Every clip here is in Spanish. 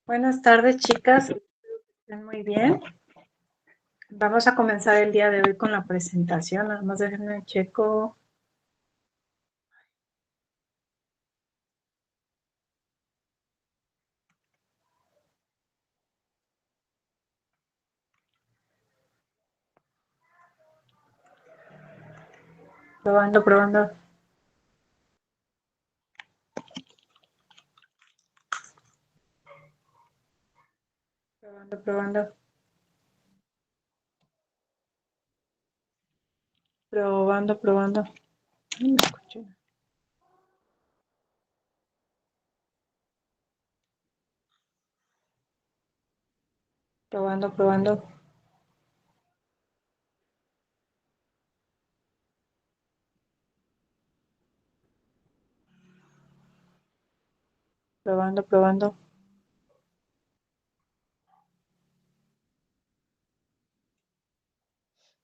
Buenas tardes, chicas. Espero que estén muy bien. Vamos a comenzar el día de hoy con la presentación. Nada más déjenme checo. Probando, probando. Probando, probando. Probando, probando. No me escucho. Probando, probando. Probando, probando.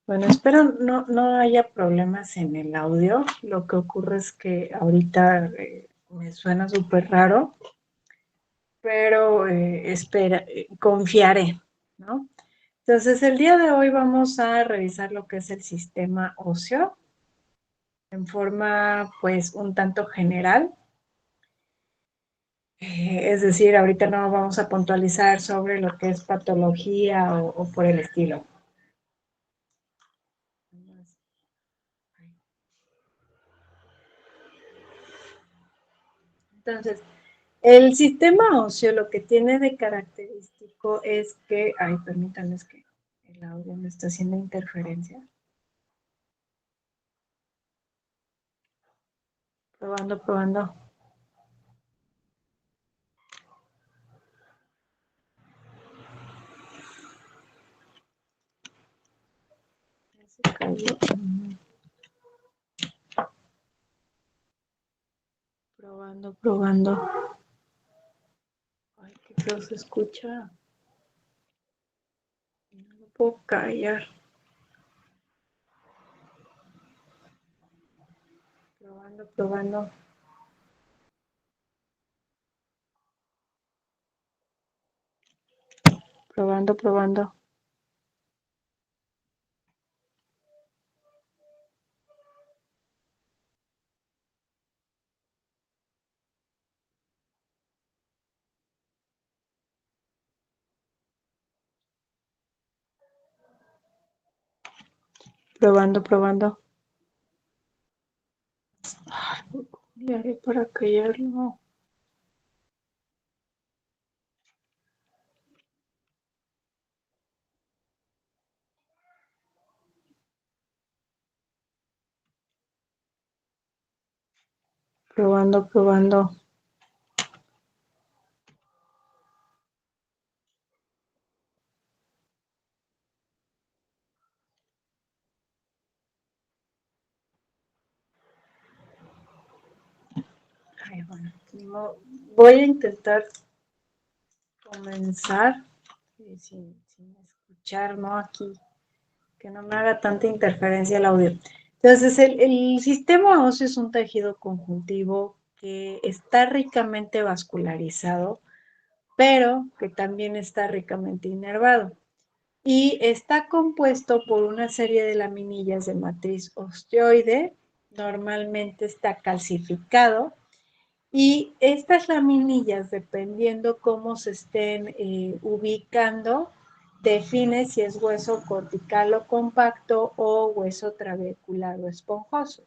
Bueno, espero no haya problemas en el audio. Lo que ocurre es que ahorita me suena súper raro, pero espera, confiaré, ¿no? Entonces, el día de hoy vamos a revisar lo que es el sistema óseo en forma, pues, un tanto general. Es decir, ahorita no vamos a puntualizar sobre lo que es patología o por el estilo. Entonces, el sistema óseo lo que tiene de característico es que, ay, permítanme, es que el audio me está haciendo interferencia. Probando, probando. Se cayó. Probando, probando. Ay, qué feo se escucha. No lo puedo callar. Probando, probando. Probando, probando. Probando, probando. Ay, le haré para callarlo. Probando, probando. Ay, bueno, voy a intentar comenzar sin escuchar, ¿no? Aquí, que no me haga tanta interferencia el audio. Entonces, el sistema óseo es un tejido conjuntivo que está ricamente vascularizado, pero que también está ricamente inervado. Y está compuesto por una serie de laminillas de matriz osteoide, normalmente está calcificado, y estas laminillas, dependiendo cómo se estén ubicando, define si es hueso cortical o compacto o hueso trabecular o esponjoso.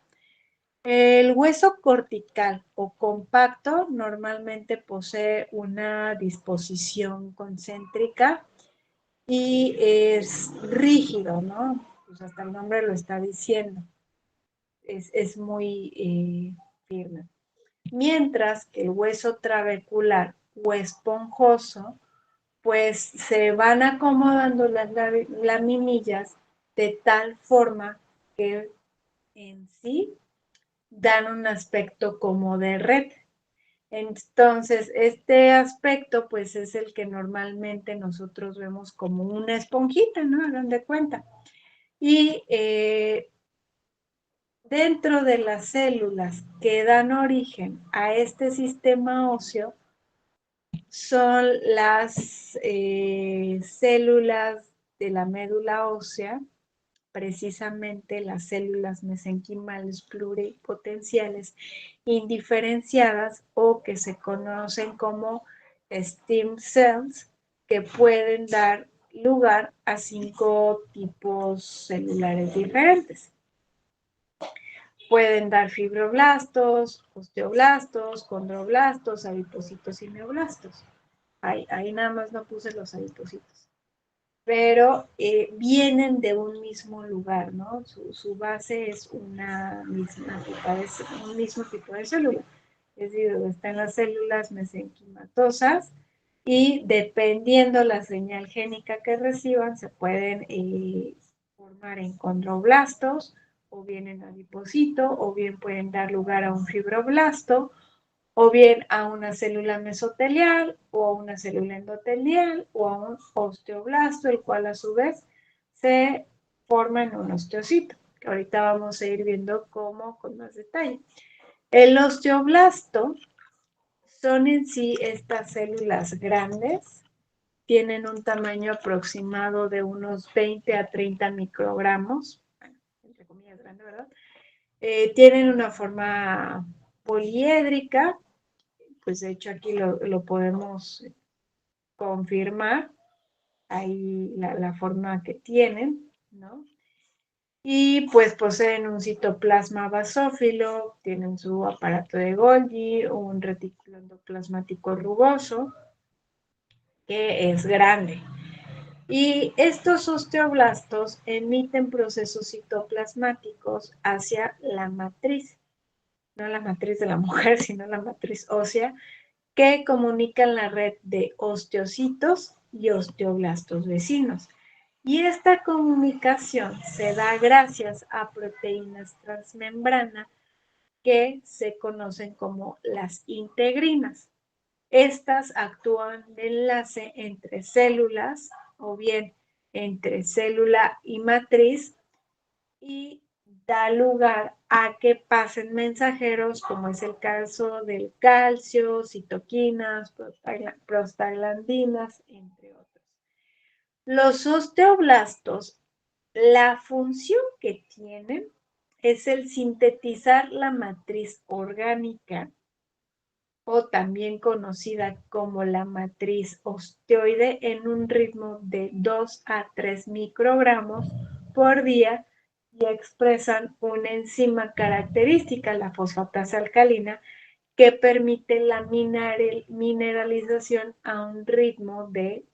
El hueso cortical o compacto normalmente posee una disposición concéntrica y es rígido, ¿no? Pues hasta el nombre lo está diciendo, es muy firme. Mientras que el hueso trabecular o esponjoso, pues se van acomodando las laminillas de tal forma que en sí dan un aspecto como de red. Entonces, este aspecto, pues es el que normalmente nosotros vemos como una esponjita, ¿no? Hagan de cuenta. Y dentro de las células que dan origen a este sistema óseo, son las células de la médula ósea, precisamente las células mesenquimales pluripotenciales indiferenciadas o que se conocen como stem cells, que pueden dar lugar a 5 tipos celulares diferentes. Pueden dar fibroblastos, osteoblastos, condroblastos, adipocitos y neoblastos. Ahí nada más no puse los adipocitos. Pero vienen de un mismo lugar, ¿no? Su base es una misma un mismo tipo de célula. Es decir, donde están las células mesenquimatosas y dependiendo la señal génica que reciban, se pueden formar en condroblastos, o bien en adipocito, o bien pueden dar lugar a un fibroblasto, o bien a una célula mesotelial, o a una célula endotelial, o a un osteoblasto, el cual a su vez se forma en un osteocito, que ahorita vamos a ir viendo cómo con más detalle. El osteoblasto son en sí estas células grandes, tienen un tamaño aproximado de unos 20 a 30 microgramos, entre comillas grande, ¿verdad? Tienen una forma poliédrica, pues de hecho aquí lo podemos confirmar, ahí la forma que tienen, ¿no? Y pues poseen un citoplasma basófilo, tienen su aparato de Golgi, un retículo endoplasmático rugoso, que es grande. Y estos osteoblastos emiten procesos citoplasmáticos hacia la matriz, no la matriz de la mujer, sino la matriz ósea, que comunican la red de osteocitos y osteoblastos vecinos. Y esta comunicación se da gracias a proteínas transmembrana que se conocen como las integrinas. Estas actúan de enlace entre células o bien entre célula y matriz y da lugar a que pasen mensajeros, como es el caso del calcio, citoquinas, prostaglandinas, entre otros. Los osteoblastos, la función que tienen es el sintetizar la matriz orgánica, o también conocida como la matriz osteoide, en un ritmo de 2 a 3 microgramos por día, y expresan una enzima característica, la fosfatasa alcalina, que permite la mineralización a un ritmo de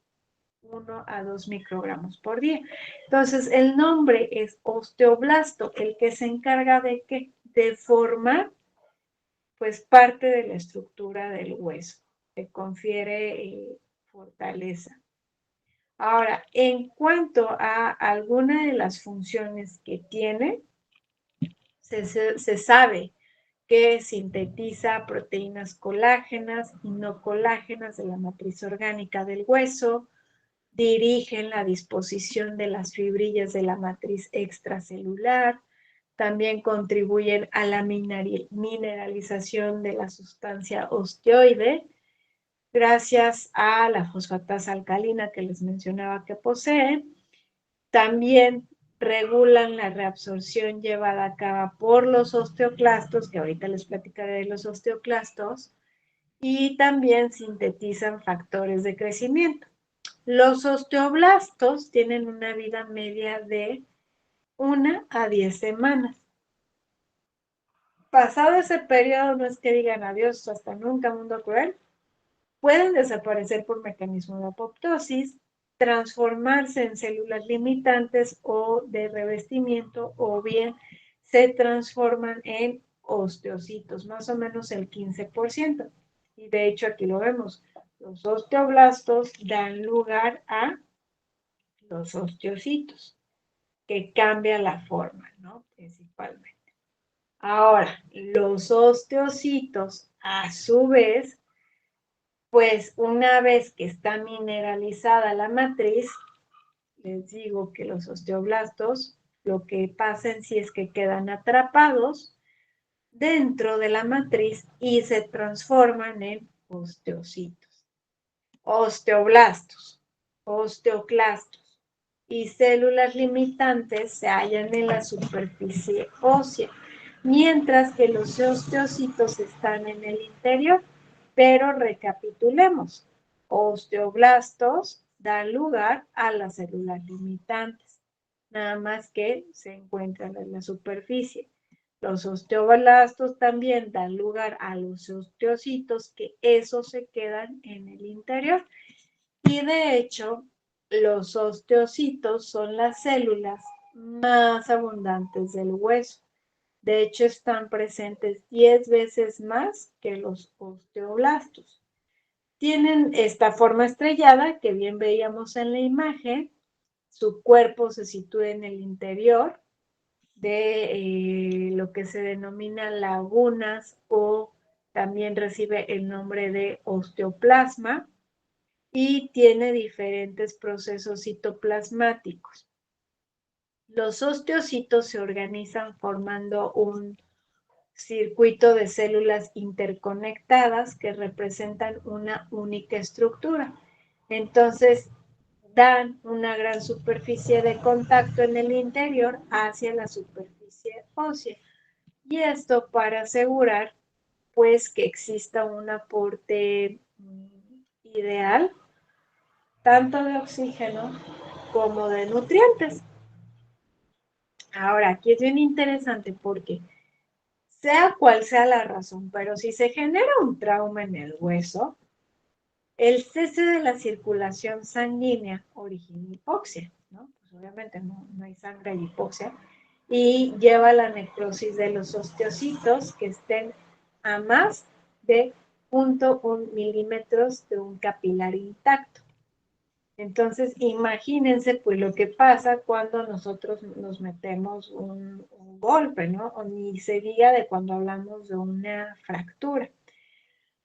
1 a 2 microgramos por día. Entonces, el nombre es osteoblasto, el que se encarga de ¿qué? De formar pues parte de la estructura del hueso, que confiere fortaleza. Ahora, en cuanto a alguna de las funciones que tiene, se sabe que sintetiza proteínas colágenas y no colágenas de la matriz orgánica del hueso, dirigen la disposición de las fibrillas de la matriz extracelular, también contribuyen a la mineralización de la sustancia osteoide, gracias a la fosfatasa alcalina que les mencionaba que posee. También regulan la reabsorción llevada a cabo por los osteoclastos, que ahorita les platicaré de los osteoclastos, y también sintetizan factores de crecimiento. Los osteoblastos tienen una vida media de 1 a 10 semanas. Pasado ese periodo, no es que digan adiós, hasta nunca, mundo cruel, pueden desaparecer por mecanismo de apoptosis, transformarse en células limitantes o de revestimiento, o bien se transforman en osteocitos, más o menos el 15%. Y de hecho aquí lo vemos, los osteoblastos dan lugar a los osteocitos, que cambia la forma, ¿no? Principalmente. Ahora, los osteocitos, a su vez, pues una vez que está mineralizada la matriz, les digo que los osteoblastos, lo que pasa en sí es que quedan atrapados dentro de la matriz y se transforman en osteocitos. osteoblastos, osteoclastos y células limitantes se hallan en la superficie ósea, mientras que los osteocitos están en el interior. Pero recapitulemos. Osteoblastos dan lugar a las células limitantes, nada más que se encuentran en la superficie. Los osteoblastos también dan lugar a los osteocitos, que esos se quedan en el interior. Y de hecho, los osteocitos son las células más abundantes del hueso. De hecho, están presentes 10 veces más que los osteoblastos. Tienen esta forma estrellada que bien veíamos en la imagen. Su cuerpo se sitúa en el interior de lo que se denomina lagunas, o también recibe el nombre de osteoplasma, y tiene diferentes procesos citoplasmáticos. Los osteocitos se organizan formando un circuito de células interconectadas que representan una única estructura. Entonces, dan una gran superficie de contacto en el interior hacia la superficie ósea. Y esto para asegurar, pues, que exista un aporte ideal, tanto de oxígeno como de nutrientes. Ahora, aquí es bien interesante porque sea cual sea la razón, pero si se genera un trauma en el hueso, el cese de la circulación sanguínea origina hipoxia, ¿no? Pues obviamente no hay sangre y hipoxia, y lleva a la necrosis de los osteocitos que estén a más de 0.1 milímetros de un capilar intacto. Entonces, imagínense pues lo que pasa cuando nosotros nos metemos un golpe, ¿no? O ni se diga de cuando hablamos de una fractura.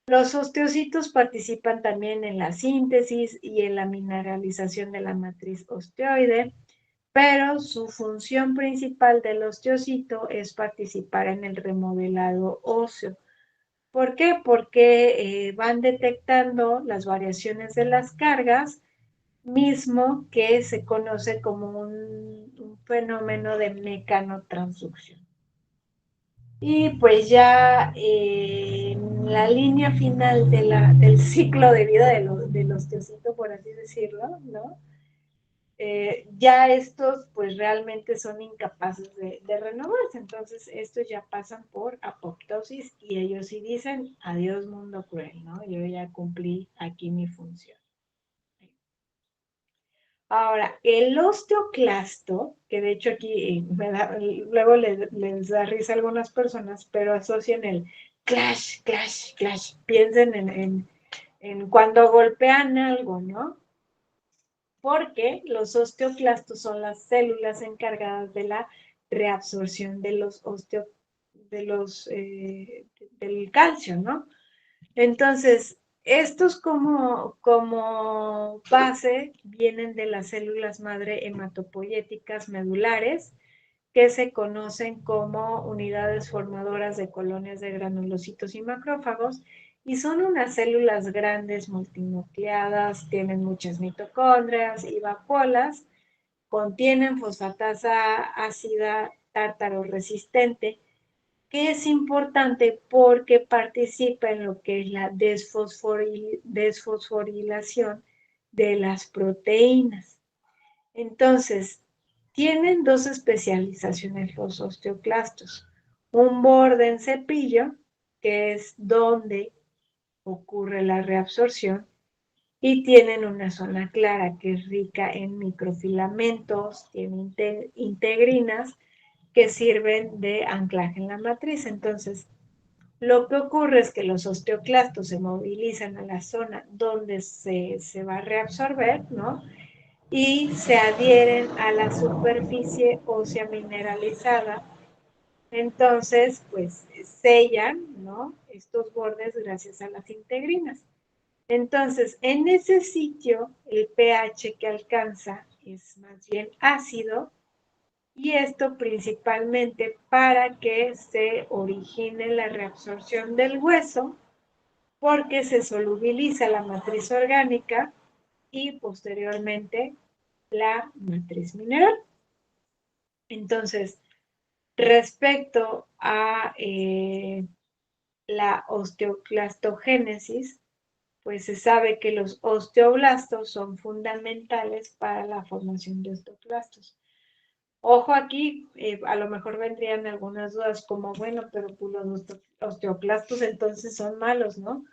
Los osteocitos participan también en la síntesis y en la mineralización de la matriz osteoide, pero su función principal del osteocito es participar en el remodelado óseo. ¿Por qué? Porque van detectando las variaciones de las cargas, mismo que se conoce como un fenómeno de mecanotransducción. Y pues ya en la línea final del ciclo de vida del osteocito, por así decirlo, ¿no? Ya estos pues realmente son incapaces de renovarse. Entonces estos ya pasan por apoptosis y ellos sí dicen, adiós mundo cruel, ¿no? Yo ya cumplí aquí mi función. Ahora, el osteoclasto, que de hecho aquí luego les da risa a algunas personas, pero asocian el clash, clash, clash. Piensen en cuando golpean algo, ¿no? Porque los osteoclastos son las células encargadas de la reabsorción de del calcio, ¿no? Entonces, estos como base vienen de las células madre hematopoyéticas medulares, que se conocen como unidades formadoras de colonias de granulocitos y macrófagos, y son unas células grandes multinucleadas, tienen muchas mitocondrias y vacuolas, contienen fosfatasa ácida tártaro resistente, que es importante porque participa en lo que es la desfosforilación de las proteínas. Entonces, tienen dos especializaciones los osteoclastos. Un borde en cepillo, que es donde ocurre la reabsorción, y tienen una zona clara que es rica en microfilamentos, tiene integrinas que sirven de anclaje en la matriz. Entonces, lo que ocurre es que los osteoclastos se movilizan a la zona donde se va a reabsorber, ¿no? Y se adhieren a la superficie ósea mineralizada. Entonces, pues sellan, ¿no? Estos bordes gracias a las integrinas. Entonces, en ese sitio, el pH que alcanza es más bien ácido, y esto principalmente para que se origine la reabsorción del hueso porque se solubiliza la matriz orgánica y posteriormente la matriz mineral. Entonces, respecto a la osteoclastogénesis, pues se sabe que los osteoblastos son fundamentales para la formación de osteoclastos. Ojo aquí, a lo mejor vendrían algunas dudas como, bueno, pero pues los osteoclastos entonces son malos, ¿no?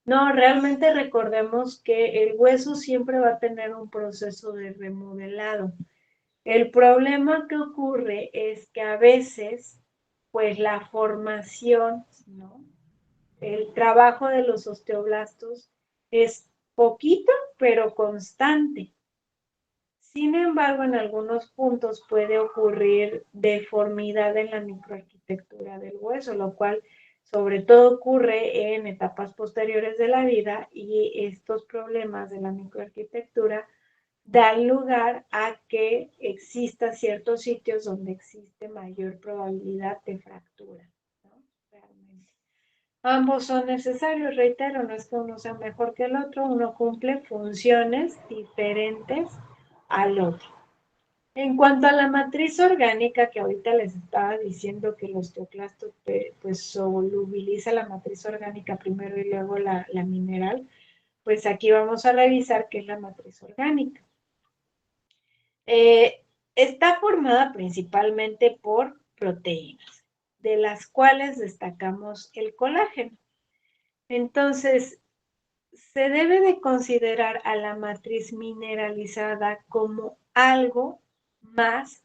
No, realmente recordemos que el hueso siempre va a tener un proceso de remodelado. El problema que ocurre es que a veces, pues la formación, ¿no? El trabajo de los osteoblastos es poquito, pero constante. Sin embargo, en algunos puntos puede ocurrir deformidad en la microarquitectura del hueso, lo cual sobre todo ocurre en etapas posteriores de la vida, y estos problemas de la microarquitectura dan lugar a que exista ciertos sitios donde existe mayor probabilidad de fractura, ¿no? Realmente. Ambos son necesarios, reitero, no es que uno sea mejor que el otro, uno cumple funciones diferentes al otro. En cuanto a la matriz orgánica, que ahorita les estaba diciendo que el osteoclasto pues solubiliza la matriz orgánica primero y luego la mineral, pues aquí vamos a revisar qué es la matriz orgánica. Está formada principalmente por proteínas, de las cuales destacamos el colágeno. Entonces, se debe de considerar a la matriz mineralizada como algo más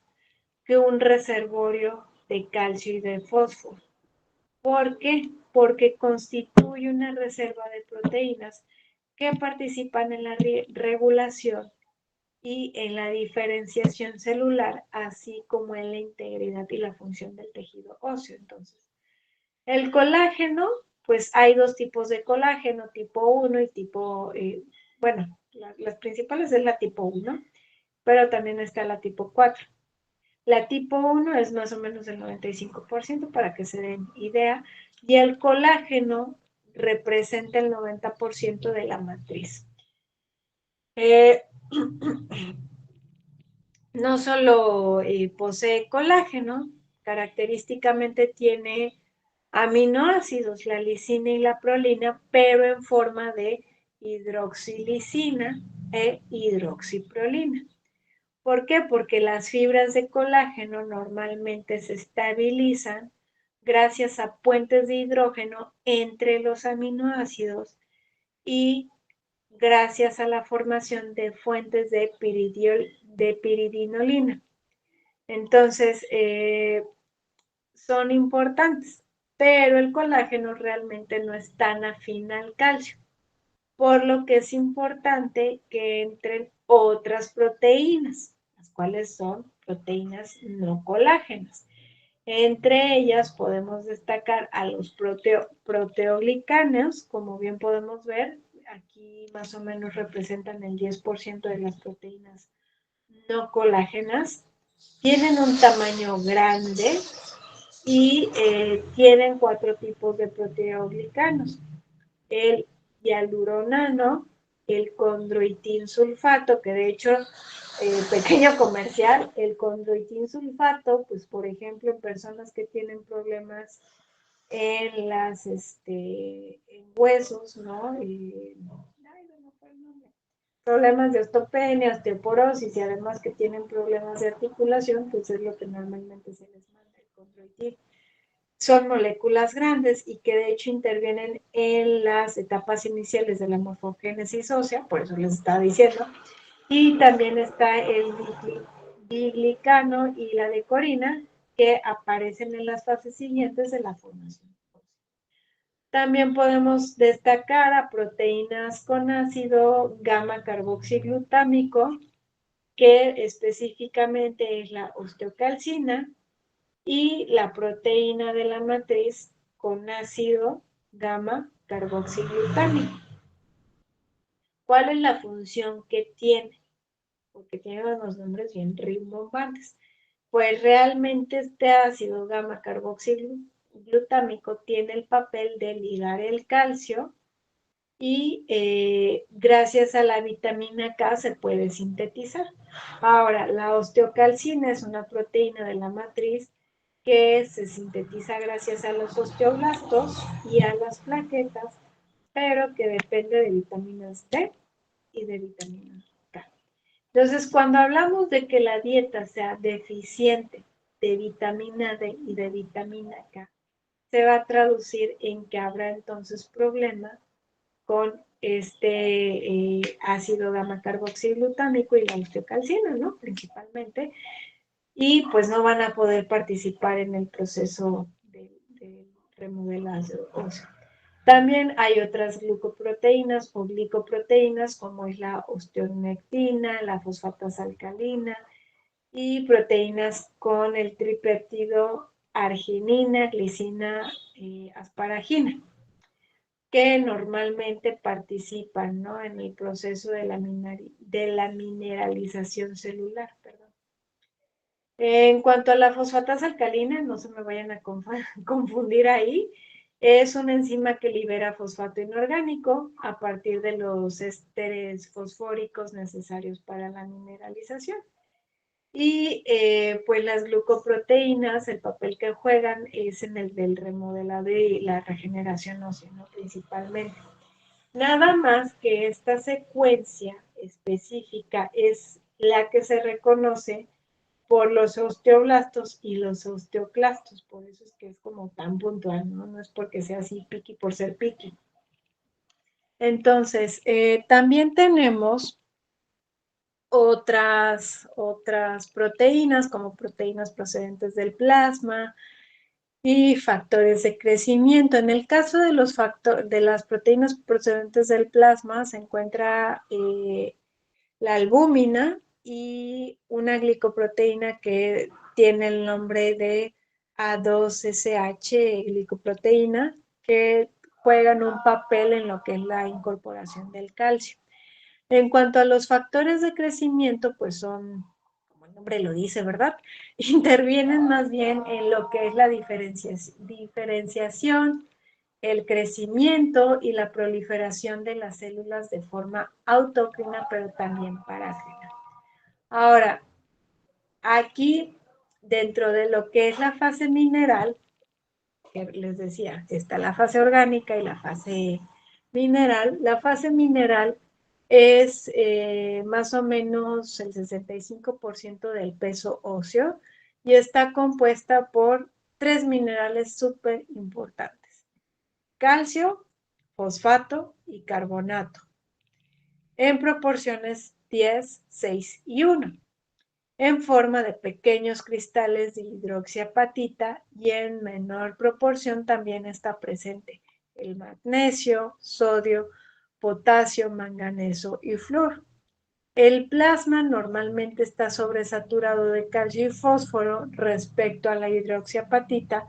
que un reservorio de calcio y de fósforo. ¿Por qué? Porque constituye una reserva de proteínas que participan en la regulación y en la diferenciación celular, así como en la integridad y la función del tejido óseo. Entonces, el colágeno, pues hay dos tipos de colágeno, tipo 1 y tipo, bueno, las principales es la tipo 1, pero también está la tipo 4. La tipo 1 es más o menos el 95% para que se den idea, y el colágeno representa el 90% de la matriz. No solo posee colágeno, característicamente tiene aminoácidos, la lisina y la prolina, pero en forma de hidroxilisina e hidroxiprolina. ¿Por qué? Porque las fibras de colágeno normalmente se estabilizan gracias a puentes de hidrógeno entre los aminoácidos y gracias a la formación de fuentes de piridinolina. Entonces, son importantes, pero el colágeno realmente no es tan afín al calcio, por lo que es importante que entren otras proteínas, las cuales son proteínas no colágenas. Entre ellas podemos destacar a los proteoglicanos, como bien podemos ver, aquí más o menos representan el 10% de las proteínas no colágenas. Tienen un tamaño grande y tienen 4 tipos de proteoglicanos: el hialuronano, el condroitin sulfato, que de hecho, pequeño comercial, el condroitin sulfato, pues por ejemplo, en personas que tienen problemas en en huesos, ¿no? Problemas de osteopenia, osteoporosis, y además que tienen problemas de articulación, pues es lo que normalmente se les manda, el condroitin. Son moléculas grandes y que de hecho intervienen en las etapas iniciales de la morfogénesis ósea, por eso les estaba diciendo. Y también está el glicano y la decorina, que aparecen en las fases siguientes de la formación. También podemos destacar a proteínas con ácido gamma carboxiglutámico, que específicamente es la osteocalcina, y la proteína de la matriz con ácido gamma carboxiglutámico. ¿Cuál es la función que tiene? Porque tiene unos nombres bien rimbombantes. Pues realmente este ácido gamma carboxiglutámico tiene el papel de ligar el calcio y gracias a la vitamina K se puede sintetizar. Ahora, la osteocalcina es una proteína de la matriz que se sintetiza gracias a los osteoblastos y a las plaquetas, pero que depende de vitaminas D y de vitamina K. Entonces, cuando hablamos de que la dieta sea deficiente de vitamina D y de vitamina K, se va a traducir en que habrá entonces problemas con este ácido gamma carboxiglutámico y la osteocalcina, ¿no? Principalmente, y pues no van a poder participar en el proceso de remodelado óseo. También hay otras glucoproteínas o glicoproteínas como es la osteonectina, la fosfatasa alcalina y proteínas con el tripéptido arginina, glicina y asparagina, que normalmente participan, ¿no?, en el proceso de la mineralización celular. Perdón. En cuanto a la fosfatasa alcalina, no se me vayan a confundir ahí, es una enzima que libera fosfato inorgánico a partir de los ésteres fosfóricos necesarios para la mineralización. Y pues las glucoproteínas, el papel que juegan es en el del remodelado y la regeneración ósea, ¿no?, principalmente. Nada más que esta secuencia específica es la que se reconoce por los osteoblastos y los osteoclastos, por eso es que es como tan puntual, ¿no? No es porque sea así piqui por ser piqui. Entonces, también tenemos otras proteínas, como proteínas procedentes del plasma y factores de crecimiento. En el caso de de las proteínas procedentes del plasma, se encuentra la albúmina y una glicoproteína que tiene el nombre de A2SH glicoproteína, que juegan un papel en lo que es la incorporación del calcio. En cuanto a los factores de crecimiento, pues son, como el nombre lo dice, ¿verdad? Intervienen más bien en lo que es la diferenciación, el crecimiento y la proliferación de las células de forma autócrina, pero también parácrina. Ahora, aquí, dentro de lo que es la fase mineral, que les decía, está la fase orgánica y la fase mineral. La fase mineral es más o menos el 65% del peso óseo y está compuesta por 3 minerales súper importantes: calcio, fosfato y carbonato, en proporciones 10, 6 y 1, en forma de pequeños cristales de hidroxiapatita, y en menor proporción también está presente el magnesio, sodio, potasio, manganeso y flúor. El plasma normalmente está sobresaturado de calcio y fósforo respecto a la hidroxiapatita,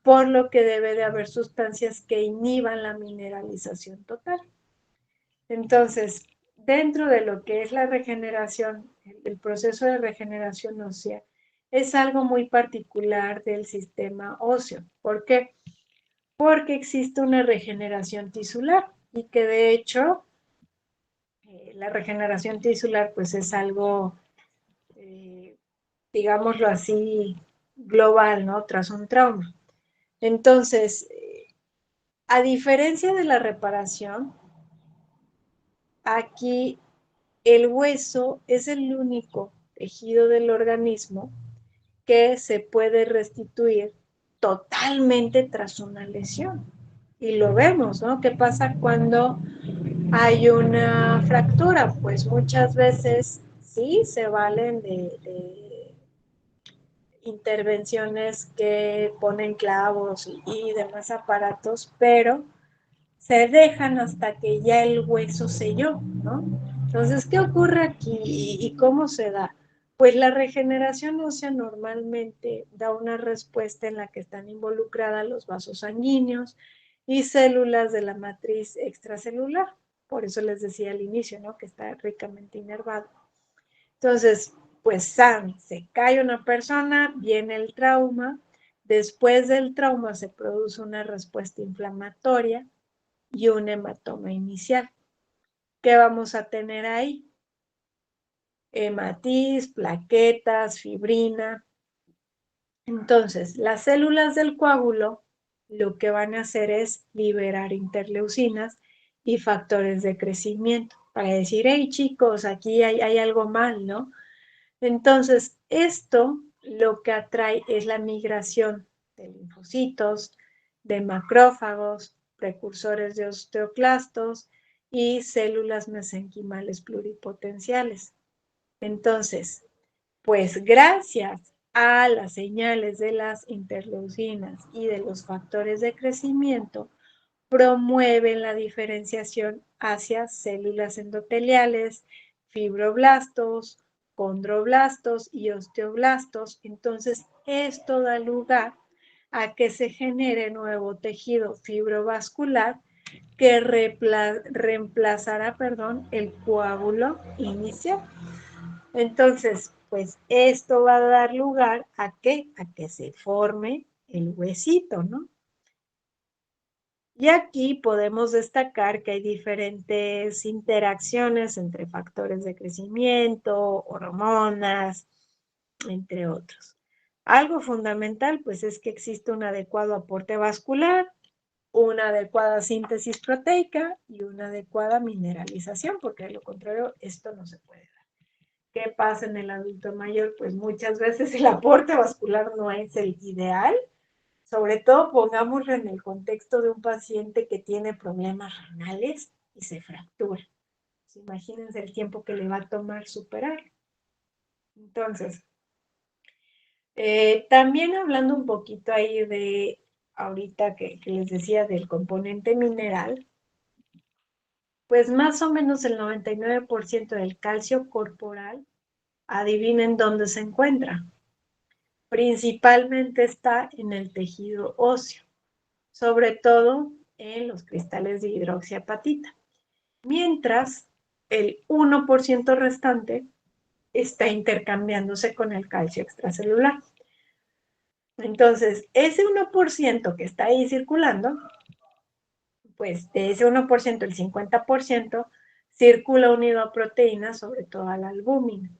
por lo que debe de haber sustancias que inhiban la mineralización total. Entonces, dentro de lo que es la regeneración, el proceso de regeneración ósea es algo muy particular del sistema óseo. ¿Por qué? Porque existe una regeneración tisular y que de hecho la regeneración tisular pues es algo, eh, digámoslo así, global, ¿no?, tras un trauma. Entonces, a diferencia de la reparación, aquí el hueso es el único tejido del organismo que se puede restituir totalmente tras una lesión. Y lo vemos, ¿no? ¿Qué pasa cuando hay una fractura? Pues muchas veces sí se valen de intervenciones que ponen clavos y demás aparatos, pero se dejan hasta que ya el hueso selló, ¿no? Entonces, ¿qué ocurre aquí y cómo se da? Pues la regeneración ósea normalmente da una respuesta en la que están involucradas los vasos sanguíneos y células de la matriz extracelular. Por eso les decía al inicio, ¿no?, que está ricamente inervado. Entonces, pues se cae una persona, viene el trauma, después del trauma se produce una respuesta inflamatoria, y un hematoma inicial. ¿Qué vamos a tener ahí? Hematiz, plaquetas, fibrina. Entonces, las células del coágulo lo que van a hacer es liberar interleucinas y factores de crecimiento para decir, hey chicos, aquí hay algo mal, ¿no? Entonces, esto lo que atrae es la migración de linfocitos, de macrófagos, precursores de osteoclastos y células mesenquimales pluripotenciales. Entonces, pues gracias a las señales de las interleucinas y de los factores de crecimiento, promueven la diferenciación hacia células endoteliales, fibroblastos, condroblastos y osteoblastos. Entonces, esto da lugar a que se genere nuevo tejido fibrovascular que reemplazará, el coágulo inicial. Entonces, pues esto va a dar lugar ¿a qué? A que se forme el huesito, ¿no? Y aquí podemos destacar que hay diferentes interacciones entre factores de crecimiento, hormonas, entre otros. Algo fundamental, pues, es que existe un adecuado aporte vascular, una adecuada síntesis proteica y una adecuada mineralización, porque de lo contrario esto no se puede dar. ¿Qué pasa en el adulto mayor? Pues muchas veces el aporte vascular no es el ideal, sobre todo pongámoslo en el contexto de un paciente que tiene problemas renales y se fractura. Pues imagínense el tiempo que le va a tomar superar. Entonces, también hablando un poquito ahí de ahorita que les decía del componente mineral, pues más o menos el 99% del calcio corporal, adivinen dónde se encuentra. Principalmente está en el tejido óseo, sobre todo en los cristales de hidroxiapatita, mientras el 1% restante está intercambiándose con el calcio extracelular. Entonces, ese 1% que está ahí circulando, pues de ese 1%, el 50% circula unido a proteínas, sobre todo a la albúmina.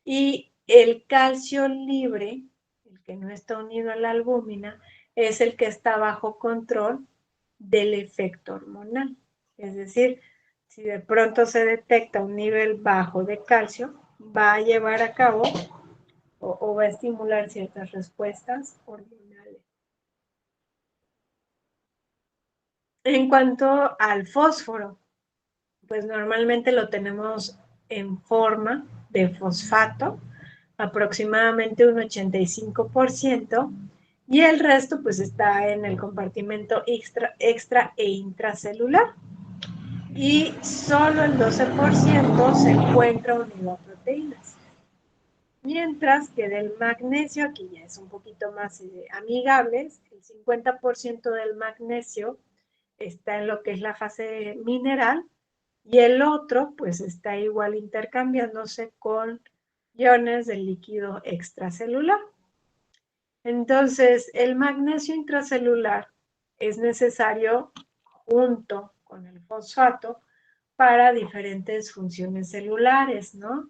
Y el calcio libre, el que no está unido a la albúmina, es el que está bajo control del efecto hormonal. Es decir, si de pronto se detecta un nivel bajo de calcio, va a llevar a cabo o va a estimular ciertas respuestas hormonales. En cuanto al fósforo, pues normalmente lo tenemos en forma de fosfato, aproximadamente un 85%, y el resto pues está en el compartimento extra e intracelular. Y solo el 12% se encuentra unido a proteínas. Mientras que del magnesio, aquí ya es un poquito más amigable, el 50% del magnesio está en lo que es la fase mineral y el otro pues está igual intercambiándose con iones del líquido extracelular. Entonces, el magnesio intracelular es necesario junto con el fosfato para diferentes funciones celulares, ¿no?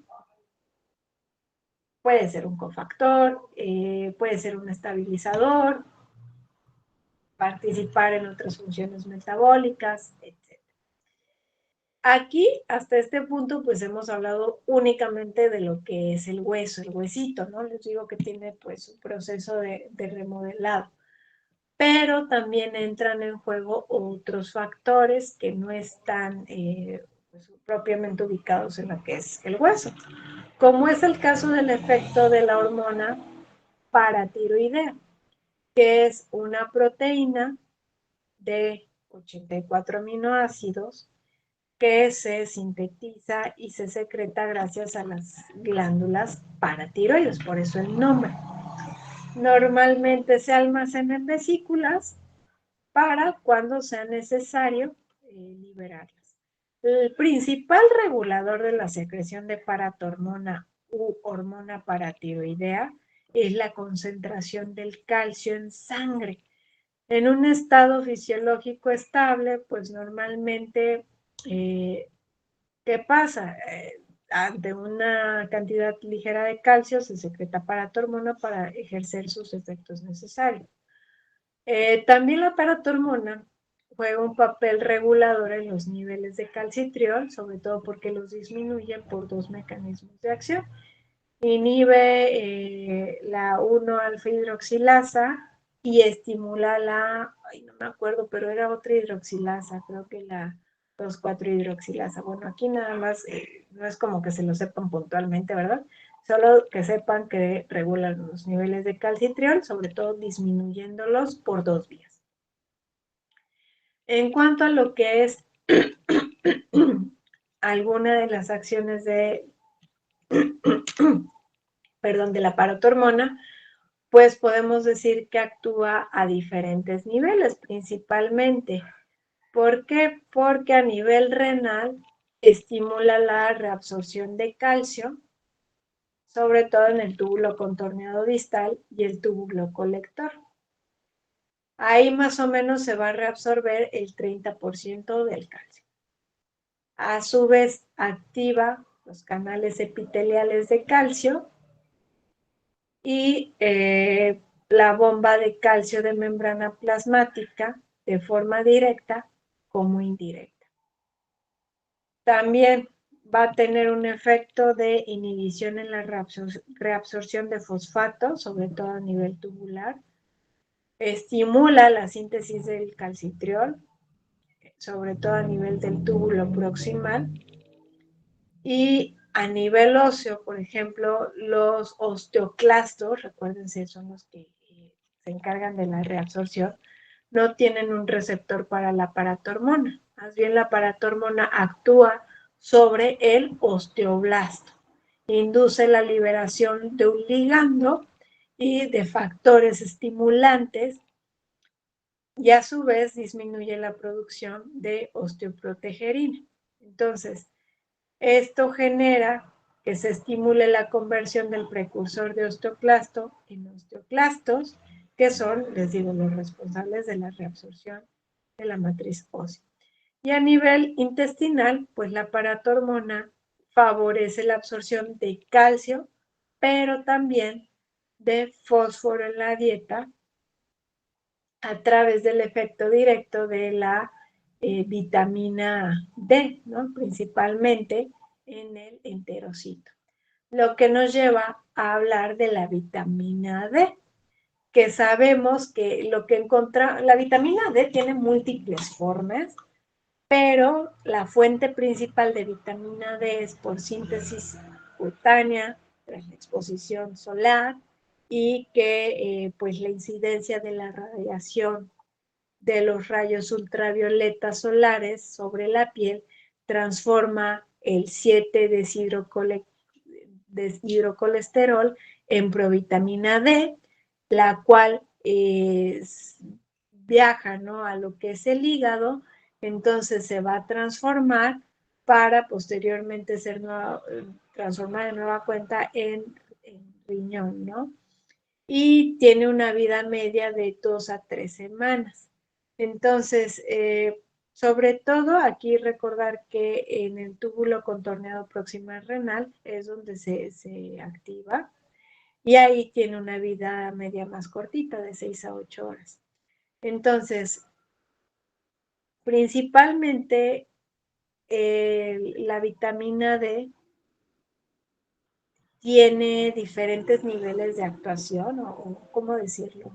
Puede ser un cofactor, puede ser un estabilizador, participar en otras funciones metabólicas, etc. Aquí, hasta este punto, pues hemos hablado únicamente de lo que es el hueso, el huesito, ¿no? Les digo que tiene pues un proceso de remodelado, pero también entran en juego otros factores que no están pues, propiamente ubicados en lo que es el hueso, como es el caso del efecto de la hormona paratiroidea, que es una proteína de 84 aminoácidos que se sintetiza y se secreta gracias a las glándulas paratiroides, por eso el nombre. Normalmente se almacena en vesículas para cuando sea necesario liberarlas. El principal regulador de la secreción de paratormona u hormona paratiroidea es la concentración del calcio en sangre. En un estado fisiológico estable, pues normalmente, ¿qué pasa? Ante una cantidad ligera de calcio se secreta paratormona para ejercer sus efectos necesarios. También la paratormona juega un papel regulador en los niveles de calcitriol, sobre todo porque los disminuyen por dos mecanismos de acción. Inhibe la 1-alfa-hidroxilasa y estimula la, ay, no me acuerdo, pero era otra hidroxilasa, creo que la 2,4-hidroxilasa. Bueno, aquí nada más, no es como que se lo sepan puntualmente, ¿verdad? Solo que sepan que regulan los niveles de calcitriol, sobre todo disminuyéndolos por dos vías. En cuanto a lo que es alguna de las acciones de, perdón, de la paratormona, pues podemos decir que actúa a diferentes niveles, principalmente. ¿Por qué? Porque a nivel renal estimula la reabsorción de calcio, sobre todo en el túbulo contorneado distal y el túbulo colector. Ahí más o menos se va a reabsorber el 30% del calcio. A su vez, activa los canales epiteliales de calcio y la bomba de calcio de membrana plasmática de forma directa como indirecta. También va a tener un efecto de inhibición en la reabsorción de fosfato, sobre todo a nivel tubular. Estimula la síntesis del calcitriol, sobre todo a nivel del túbulo proximal. Y a nivel óseo, por ejemplo, los osteoclastos, recuérdense, son los que se encargan de la reabsorción, no tienen un receptor para la paratormona. Más bien la paratormona actúa sobre el osteoblasto, induce la liberación de un ligando y de factores estimulantes y a su vez disminuye la producción de osteoprotegerina. Entonces, esto genera que se estimule la conversión del precursor de osteoclasto en osteoclastos, que son, les digo, los responsables de la reabsorción de la matriz ósea. Y a nivel intestinal, pues la paratormona favorece la absorción de calcio, pero también de fósforo en la dieta a través del efecto directo de la vitamina D, ¿no? Principalmente en el enterocito. Lo que nos lleva a hablar de la vitamina D, que sabemos que lo que encontramos, la vitamina D tiene múltiples formas, pero la fuente principal de vitamina D es por síntesis cutánea, tras la exposición solar, y que pues la incidencia de la radiación de los rayos ultravioletas solares sobre la piel transforma el 7-deshidrocolesterol en provitamina D, la cual viaja, ¿no?, a lo que es el hígado, entonces se va a transformar para posteriormente ser transformada de nueva cuenta en riñón, ¿no? Y tiene una vida media de 2 a 3 semanas. Entonces, sobre todo aquí recordar que en el túbulo contorneado proximal renal es donde se activa y ahí tiene una vida media más cortita, de 6 a 8 horas. Entonces, principalmente la vitamina D tiene diferentes niveles de actuación, o ¿cómo decirlo?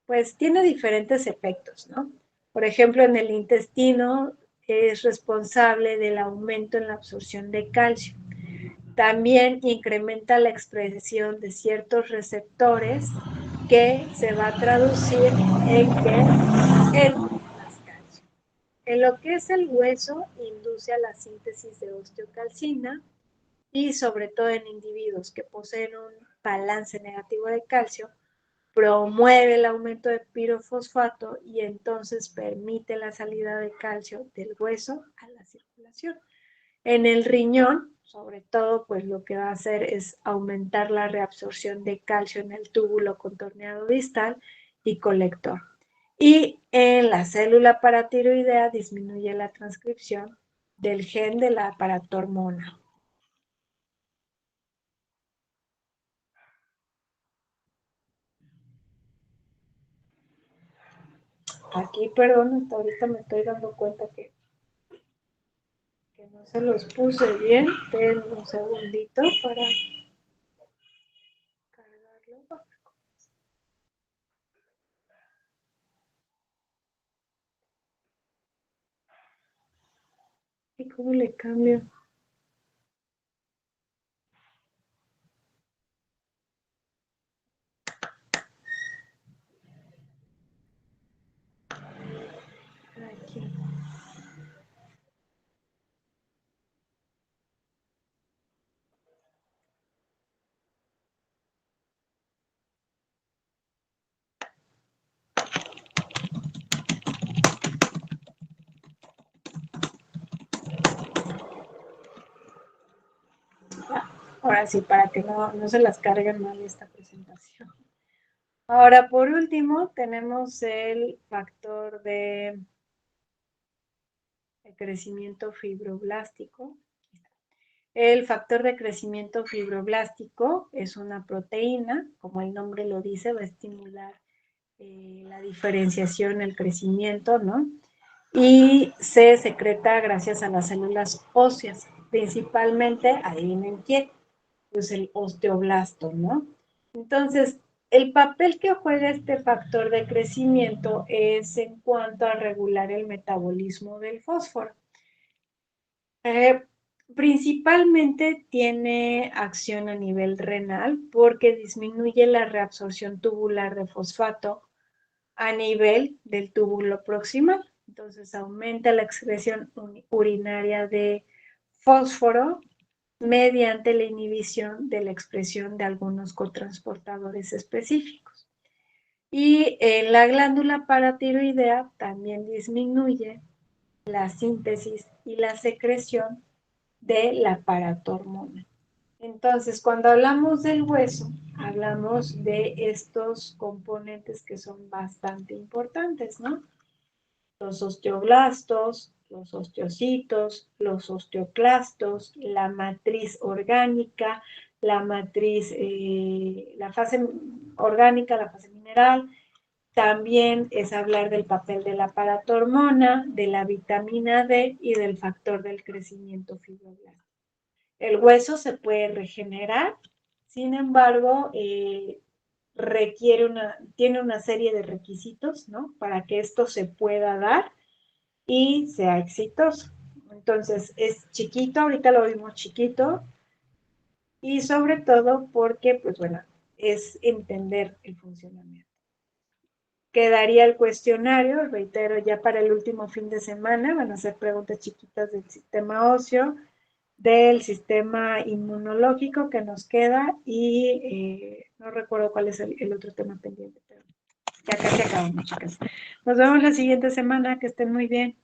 Pues tiene diferentes efectos, ¿no? Por ejemplo, en el intestino es responsable del aumento en la absorción de calcio. También incrementa la expresión de ciertos receptores que se va a traducir en que el más calcio. En lo que es el hueso, induce a la síntesis de osteocalcina y sobre todo en individuos que poseen un balance negativo de calcio, promueve el aumento de pirofosfato y entonces permite la salida de calcio del hueso a la circulación. En el riñón, sobre todo, pues lo que va a hacer es aumentar la reabsorción de calcio en el túbulo contorneado distal y colector. Y en la célula paratiroidea disminuye la transcripción del gen de la paratormona. Aquí, perdón, hasta ahorita me estoy dando cuenta que no se los puse bien. Denme un segundito para cargarlo. ¿Y cómo le cambio? Aquí. Ahora sí, para que no se las carguen mal esta presentación. Ahora, por último, tenemos el factor de crecimiento fibroblástico. El factor de crecimiento fibroblástico es una proteína, como el nombre lo dice, va a estimular la diferenciación, el crecimiento, ¿no? Y se secreta gracias a las células óseas, principalmente, adivinen quién, pues el osteoblasto, ¿no? Entonces, el papel que juega este factor de crecimiento es en cuanto a regular el metabolismo del fósforo. Eh, Principalmente tiene acción a nivel renal porque disminuye la reabsorción tubular de fosfato a nivel del túbulo proximal. Entonces aumenta la excreción urinaria de fósforo mediante la inhibición de la expresión de algunos cotransportadores específicos. Y en la glándula paratiroidea también disminuye la síntesis y la secreción de la paratormona. Entonces, cuando hablamos del hueso, hablamos de estos componentes que son bastante importantes, ¿no? Los osteoblastos, los osteocitos, los osteoclastos, la matriz orgánica, la matriz, la fase orgánica, la fase mineral. También es hablar del papel de la paratormona, de la vitamina D y del factor del crecimiento fibroblástico. El hueso se puede regenerar, sin embargo, tiene una serie de requisitos, ¿no? Para que esto se pueda dar y sea exitoso. Entonces, es chiquito, ahorita lo vimos chiquito, y sobre todo porque, pues bueno, es entender el funcionamiento. Quedaría el cuestionario, reitero, ya para el último fin de semana, van a ser preguntas chiquitas del sistema óseo, del sistema inmunológico que nos queda y no recuerdo cuál es el otro tema pendiente, pero ya casi acabamos, chicas. Nos vemos la siguiente semana, que estén muy bien.